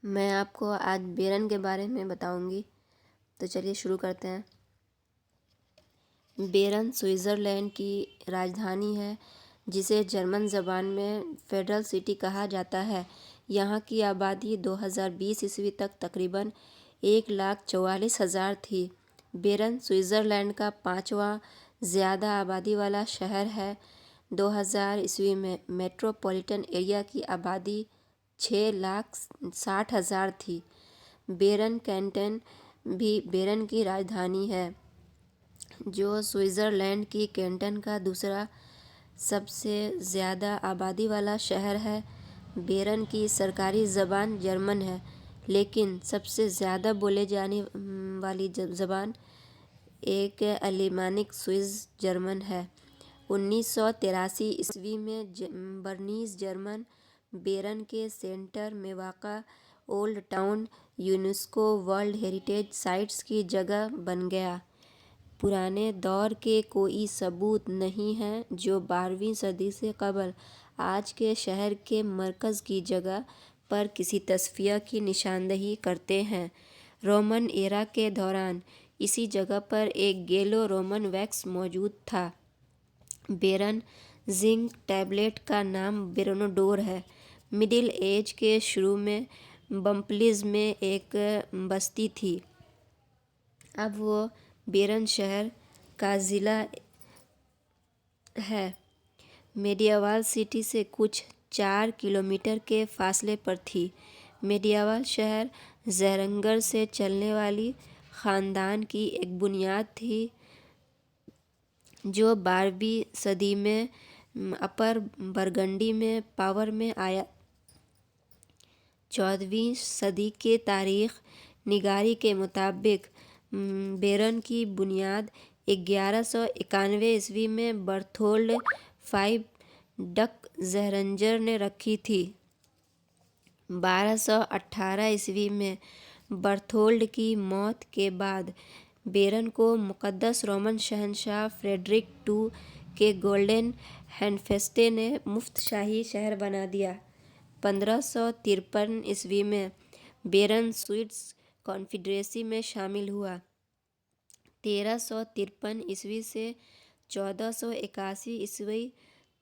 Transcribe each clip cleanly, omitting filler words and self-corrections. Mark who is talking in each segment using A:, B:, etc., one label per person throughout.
A: میں آپ کو آج بیرن کے بارے میں بتاؤں گی، تو چلیے شروع کرتے ہیں۔ بیرن سوئٹزرلینڈ کی راجدھانی ہے جسے جرمن زبان میں فیڈرل سٹی کہا جاتا ہے۔ یہاں کی آبادی 2020 تک تقریباً 1,44,000 تھی۔ بیرن سوئٹزرلینڈ کا 5واں زیادہ آبادی والا شہر ہے۔ 2000 میں میٹروپولیٹن ایریا کی آبادی 6,60,000 تھی۔ بیرن کینٹن بھی بیرن کی راجدھانی ہے، جو سوئٹزرلینڈ کی کینٹن کا دوسرا سب سے زیادہ آبادی والا شہر ہے۔ بیرن کی سرکاری زبان جرمن ہے، لیکن سب سے زیادہ بولے جانے والی زبان ایک الیمانک سوئس جرمن ہے۔ 1983 میں برنیز جرمن بیرن کے سینٹر میں واقع old town UNESCO world heritage sites کی جگہ بن گیا۔ پرانے دور کے کوئی ثبوت نہیں ہیں جو 12ویں صدی سے قبل آج کے شہر کے مرکز کی جگہ پر کسی تصفیہ کی نشاندہی کرتے ہیں۔ رومن ایرا کے دوران اسی جگہ پر ایک گیلو رومن ویکس موجود تھا۔ بیرن زنک ٹیبلیٹ کا نام بیرنوڈور ہے۔ مڈل ایج کے شروع میں بمپلز میں ایک بستی تھی۔ اب وہ بیرن شہر کا ضلع ہے۔ میڈیاوال سٹی سے کچھ 4 کلومیٹر کے فاصلے پر تھی۔ میڈیاوال شہر زیرنگر سے چلنے والی خاندان کی ایک بنیاد تھی جو 12ویں صدی میں اپر برگنڈی میں پاور میں آیا۔ 14ویں صدی کے تاریخ نگاری کے مطابق بیرن کی بنیاد 1191 میں برتھولڈ فائیو ڈک زہرنجر نے رکھی تھی۔ 1218 میں برتھولڈ کی موت کے بعد بیرن کو مقدس رومن شہنشاہ فریڈرک II کے گولڈن ہینڈفسٹ نے مفت شاہی شہر بنا دیا۔ 1553 میں بیرن سوئس کنفیڈریسی میں شامل ہوا۔ 1353 سے 1481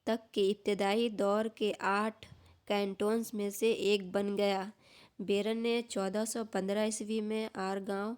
A: تک کے ابتدائی دور کے 8 کینٹونز میں سے ایک بن گیا۔ بیرن نے 1415 میں آرگاؤ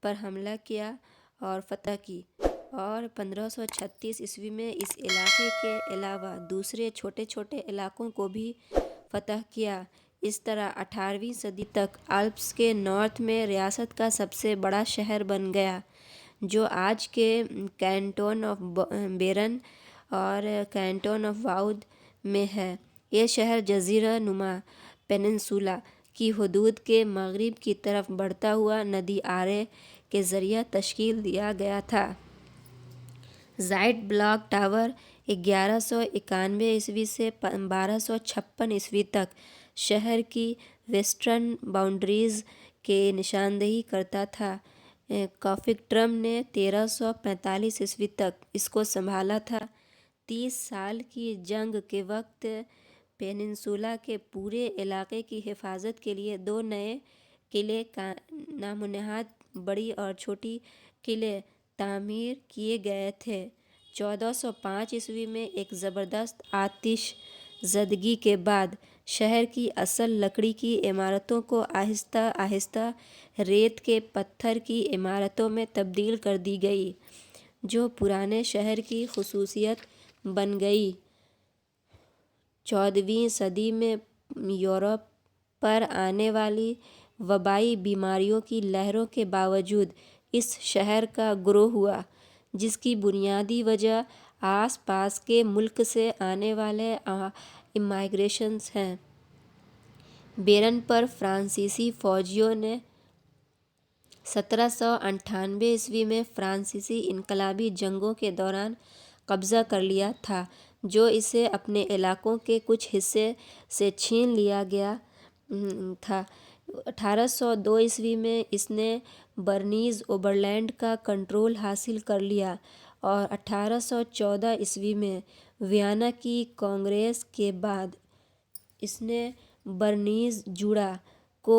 A: پر حملہ کیا اور فتح کی، اور 1536 میں اس علاقے کے علاوہ دوسرے چھوٹے چھوٹے علاقوں کو بھی فتح کیا۔ اس طرح 18ویں صدی تک آلپس کے نارتھ میں ریاست کا سب سے بڑا شہر بن گیا، جو آج کے کینٹون آف بیرن اور کینٹون آف واؤڈ میں ہے۔ یہ شہر جزیرہ نما پیننسولا کی حدود کے مغرب کی طرف بڑھتا ہوا ندی آرے کے ذریعہ تشکیل دیا گیا تھا۔ زائٹ بلاک ٹاور 1191 سے 1256 تک شہر کی ویسٹرن باؤنڈریز کی نشاندہی کرتا تھا۔ کافکٹرم نے 1345 تک اس کو سنبھالا تھا۔ 30 سال کی جنگ کے وقت پیننسولا کے پورے علاقے کی حفاظت کے لیے 2 نئے قلعے نام و نہاد بڑی اور چھوٹی قلعے تعمیر کیے گئے تھے۔ 1405 میں ایک زبردست آتش زدگی کے بعد شہر کی اصل لکڑی کی عمارتوں کو آہستہ آہستہ ریت کے پتھر کی عمارتوں میں تبدیل کر دی گئی، جو پرانے شہر کی خصوصیت بن گئی۔ 14ویں صدی میں یورپ پر آنے والی وبائی بیماریوں کی لہروں کے باوجود اس شہر کا گرو ہوا، جس کی بنیادی وجہ آس پاس کے ملک سے آنے والے امائیگریشن ہے۔ بیرن پر فرانسیسی فوجیوں نے 1798 میں فرانسیسی انقلابی جنگوں کے دوران قبضہ کر لیا تھا، جو اسے اپنے علاقوں کے کچھ حصے سے چھین لیا گیا تھا۔ 1802 میں اس نے برنیز اوبرلینڈ کا کنٹرول حاصل کر لیا، اور 1814 میں ویانا کی کانگریس کے بعد اس نے برنیز جوڑا کو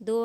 A: 2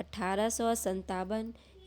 A: 1857